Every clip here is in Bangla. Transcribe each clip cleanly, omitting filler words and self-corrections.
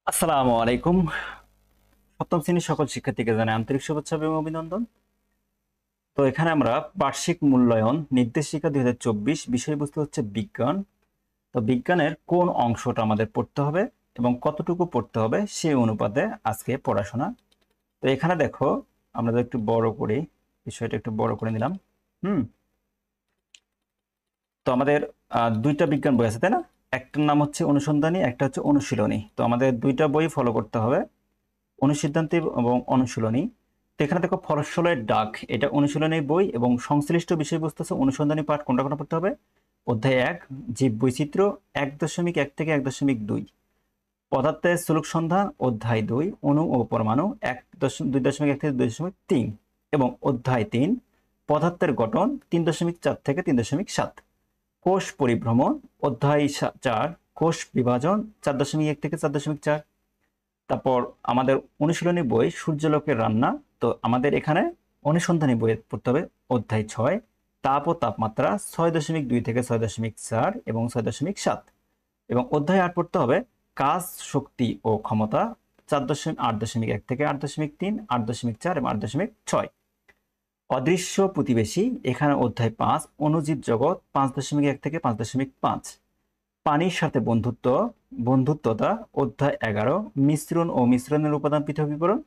আসসালামু আলাইকুম। সপ্তম শ্রেণীর সকল শিক্ষার্থীকে জানাই আন্তরিক শুভেচ্ছা এবং অভিনন্দন। তো এখানে আমরা বার্ষিক মূল্যায়ন নির্দেশিকা 2024 বিষয়বস্তু হচ্ছে বিজ্ঞান। তো বিজ্ঞানের কোন অংশটা আমাদের পড়তে হবে এবং কতটুকু পড়তে হবে সেই অনুপাতে আজকে পড়াশোনা। তো এখানে দেখো, আমরা যদি একটু বড় করি, বিষয়টা একটু বড় করে নিলাম। হুম তো আমাদের দুইটা বিজ্ঞান বই আছে, তাই না? একটার নাম হচ্ছে অনুসন্ধানী, একটা হচ্ছে অনুশীলনী। তো আমাদের দুইটা বই ফলো করতে হবে, অনুসিদ্ধান্তি এবং অনুশীলনী। তো এখানে দেখো, ফরসলের ডাক, এটা অনুশীলনী বই এবং সংশ্লিষ্ট বিষয়বস্তু হচ্ছে অনুসন্ধানী পাঠ। কোনটা কোনটা পড়তে হবে? অধ্যায় 1 জীব বৈচিত্র্য 1.1 থেকে 1.2, পদার্থের স্থূলক সন্ধান অধ্যায় 2 অণু ও পরমাণু 2.1 থেকে 2.3, এবং অধ্যায় 3 পদার্থের গঠন 3.4 থেকে 3.7, কোষ পরিভ্রমণ অধ্যায় 4 কোষ বিভাজন 4.1 থেকে 4.4। তারপর আমাদের অনুশীলনী বই সূর্যালোকের রান্না। তো আমাদের এখানে অনুসন্ধানী বই পড়তে হবে অধ্যায় 6 তাপ ও তাপমাত্রা 6.2 থেকে 6.4 এবং 6.7, এবং অধ্যায় 8 পড়তে হবে কাজ শক্তি ও ক্ষমতা 8.1 থেকে 8.3, 8.4 এবং 8.6। অদৃশ্য প্রতিবেশী, এখানে অধ্যায় 5 অণুজীব জগৎ 5.1 থেকে 5.5। পানির সাথে বন্ধুত্ব বন্ধুত্বতা অধ্যায় 11 মিশ্রণ ও মিশ্রণের উপাদান পৃথকীকরণ।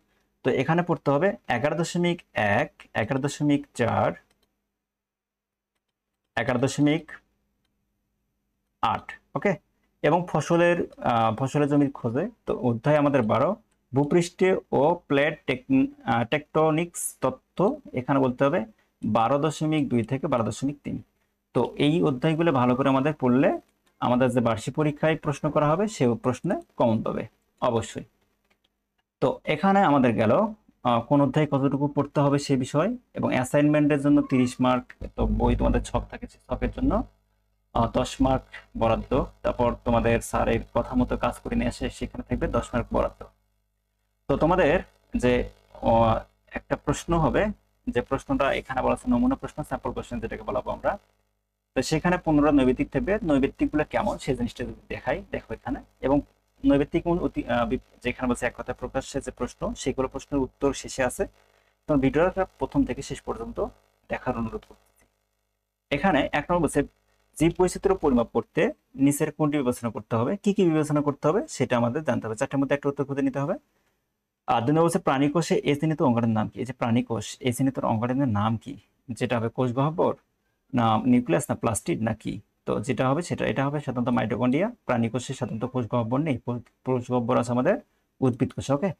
তো এখানে পড়তে হবে 11.1, 11.4, 11.8। ওকে, এবং ফসলের জমির খোঁজে। তো অধ্যায় আমাদের 12 ভূপৃষ্ঠে ও প্লেট টেকটনিক্স তত্ত্ব, এখানে বলতে হবে 12.2 থেকে 12.3। তো এই অধ্যায়গুলো ভালো করে আমাদের পড়লে আমাদের যে বার্ষিক পরীক্ষায় প্রশ্ন করা হবে সে প্রশ্নে কমন পাবে অবশ্যই। তো এখানে আমাদের গেল কোন অধ্যায় কতটুকু পড়তে হবে সে বিষয়, এবং অ্যাসাইনমেন্টের জন্য 30 মার্ক। তো বই তোমাদের ছক থাকে, ছকের জন্য 10 মার্ক বরাদ্দ। তারপর তোমাদের স্যারের কথা মতো কাজ করে নিয়ে আসে, সেখানে থাকবে 10 মার্ক বরাদ্দ। তো তোমাদের যে আহ, একটা প্রশ্ন হবে, যে প্রশ্নটা এখানে বলা আছে নমুনা প্রশ্ন, স্যাম্পল কোশ্চেন যেটাকে বলাবো আমরা। তো সেখানে 15 নৈবেদিক থাকবে। নৈবেদিক গুলো কেমন সেই জিনিসটা যদি দেখাই, দেখো এখানে। এবং নৈবেদিক যেখানে বলছে এক কথায় প্রকাশ্যে যে প্রশ্ন, সেগুলো প্রশ্নের উত্তর শেষে আছে। তো ভিডিওটা প্রথম থেকে শেষ পর্যন্ত দেখার অনুরোধ করতেছি। এখানে এক নম্বর বলছে জীব বৈচিত্র্য পরিমাপ করতে নিচের কোনটি বিবেচনা করতে হবে, কি কি বিবেচনা করতে হবে সেটা আমাদের জানতে হবে। চারটার মধ্যে একটা উত্তর খুঁজে নিতে হবে। আর 2 নম্বর বলছে প্রাণী কোষে এ শ্রেণীত অঙ্গাণুর নাম কি। এই যে প্রাণী কোষ, এই শ্রেণীত অঙ্গাণুর নাম কি, যেটা হবে কোষ গহ্বর না নিউক্লিয়াস না প্লাস্টিড না কি। তো যেটা হবে সেটা, এটা হবে সাধারণত মাইটোকন্ড্রিয়া। প্রাণী কোষে সাধারণত কোষ গহ্বর নেই, কোষ গহ্বর আছে আমাদের উদ্ভিদ কোষে। ওকে,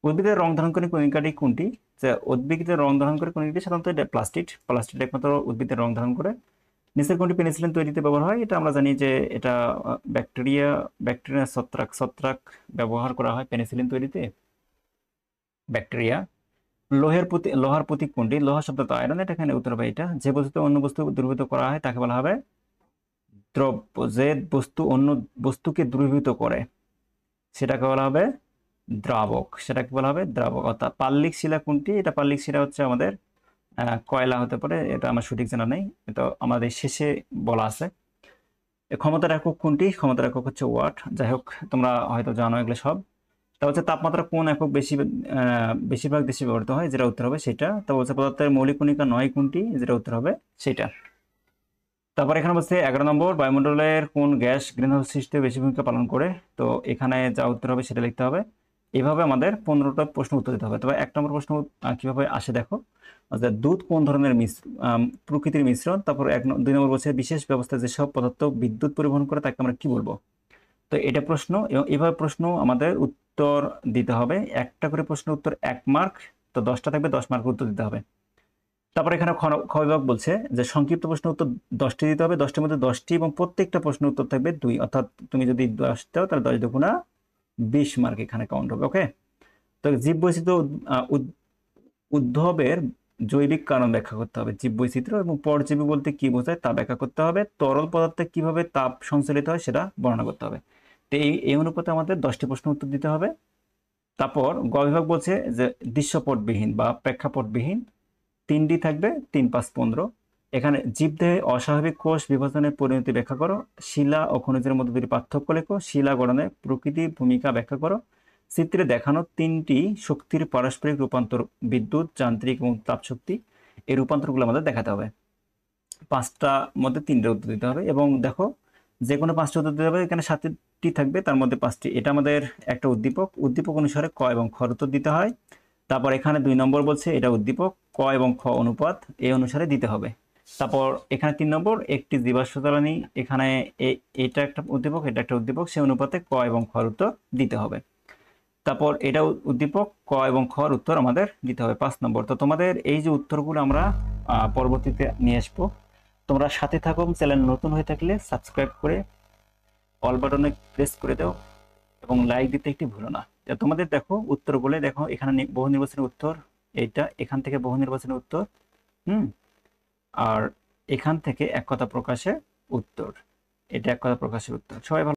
উদ্ভিদের রং ধারণ করে কণিকাটি কোনটি? যে উদ্ভিদের রং ধারণ করে কণিকাটি সাধারণত প্লাস্টিড। প্লাস্টিড একমাত্র উদ্ভিদের রং ধারণ করে। নিচের কোনটি পেনিসিলিন তৈরিতে ব্যবহার হয়? এটা আমরা জানি যে এটা ব্যাকটেরিয়া ব্যাকটেরিয়া ছত্রাক ছত্রাক ব্যবহার করা হয় পেনিসিলিন তৈরিতে, ব্যাকটেরিয়া। লোহার প্রতীক কোনটি? লোহা শব্দ তো আয়রন, এটা এখানে উত্তর হবে এটা। যে বস্তুতে অন্য বস্তু দ্রবীভূত করা হয় তাকে বলা হবে দ্রব্য। যে বস্তু অন্য বস্তুকে দ্রবীভূত করে সেটাকে বলা হবে দ্রাবক, সেটাকে বলা হবে দ্রাবক। অর্থাৎ পাললিক শিলা কোনটি? এটা পাললিক শিলা হচ্ছে আমাদের কয়লা হতে পারে, এটা আমার সঠিক জানা নেই, এটা আমাদের শেষে বলা আছে। ক্ষমতার একক কোনটি? ক্ষমতার একক হচ্ছে ওয়াট। যাই হোক, তোমরা হয়তো জানো এগুলো সব। তা হচ্ছে তাপমাত্রা কোন একক বেশিরভাগ দেশে ব্যবহৃত হয়, যেটা উত্তর হবে সেটা। তা বলছে পদার্থের মৌলিক কণিকা নয় কোনটি, যেটা উত্তর হবে সেটা। তারপর এখানে বলছে 11 নম্বর বায়ুমণ্ডলের কোন গ্যাস গ্রিনহাউস সৃষ্টিতে বেশি ভূমিকা পালন করে। তো এখানে যা উত্তর হবে সেটা লিখতে হবে। এভাবে আমাদের 15টা প্রশ্ন উত্তর দিতে হবে। তবে 1 নম্বর প্রশ্ন কিভাবে আসে দেখো, দুধ কোন ধরনের প্রকৃতির মিশ্রণ। তারপর 2 নম্বর বলছে বিশেষ ব্যবস্থা যেসব পদার্থ বিদ্যুৎ পরিবহন করে তাকে আমরা কি বলবো। তো এটা প্রশ্ন, এবং এভাবে প্রশ্ন আমাদের উত্তর দিতে হবে। একটা করে প্রশ্ন উত্তর 1 মার্ক। তো 10টা থাকবে, 10 মার্ক উত্তর দিতে হবে। তারপর এখানে খ বিভাগ বলছে যে সংক্ষিপ্ত প্রশ্ন উত্তর 10টি দিতে হবে, 10টির মধ্যে 10টি, এবং প্রত্যেকটা প্রশ্ন উত্তর থাকবে 2। অর্থাৎ তুমি যদি 10 দাও তাহলে 10 দুগুণা 20 মার্ক এখানে কাউন্ট হবে। ওকে, তো জীব বৈচিত্র্য উদ্ভবের জৈবিক কারণ ব্যাখ্যা করতে হবে। জীব বৈচিত্র্য এবং পরজীবী বলতে কি বোঝায় তা ব্যাখ্যা করতে হবে। তরল পদার্থে কিভাবে তাপ সঞ্চালিত হয় সেটা বর্ণনা করতে হবে। তো এই অনুপাতে আমাদের 10টি প্রশ্ন উত্তর দিতে হবে। তারপর গ বিভাগ বলছে যে দৃশ্যপটবিহীন বা প্রেক্ষাপটবিহীন 3D থাকবে, 3 5 15। এখানে জীবদেহে অস্বাভাবিক কোষ বিভাজনের পরিণতি ব্যাখ্যা করো, শিলা ও খনিজের মধ্যে দুটি পার্থক্য লেখো, শিলা গঠনে প্রকৃতির ভূমিকা ব্যাখ্যা করো, চিত্রে দেখানো তিনটি শক্তির পারস্পরিক রূপান্তর, বিদ্যুৎ, যান্ত্রিক এবং তাপশক্তি, এই রূপান্তরগুলো আমাদের দেখাতে হবে। 5টা মধ্যে 3টে উত্তর দিতে হবে এবং দেখো যে কোনো 5টা উত্তর দিতে হবে, এখানে 7টি থাকবে, তার মধ্যে 5টি এটা আমাদের একটা উদ্দীপক, উদ্দীপক অনুসারে ক এবং খ উত্তর দিতে হয়। তারপর এখানে 2 নম্বর বলছে এটা উদ্দীপক, ক এবং খ অনুপাত এই অনুসারে দিতে হবে। তারপর এখানে 3 নম্বর একটি জীবাশ্ম জ্বালানি, এখানে এটা একটা উদ্দীপক, এটা একটা উদ্দীপক, সেই অনুপাতে ক এবং খ উত্তর দিতে হবে। তারপর এটা উদ্দীপক, ক এবং খ উত্তর আমাদের দিতে হবে 5 নম্বর। তো তোমাদের এই যে উত্তরগুলো আমরা পরবর্তীতে নিয়ে আসবো। তোমরা সাথে থাকো, চ্যানেল নতুন হয়ে থাকলে সাবস্ক্রাইব করে অল বাটনে প্রেস করে দাও এবং লাইক দিতে একটি ভুলো না। তোমাদের দেখো উত্তরগুলো দেখো, এখানে বহু নির্বাচনের উত্তর এইটা, এখান থেকে বহু নির্বাচনের উত্তর, আর এখান থেকে এক কথা প্রকাশের উত্তর, এটা এক কথা প্রকাশের উত্তর। সবাই ভালো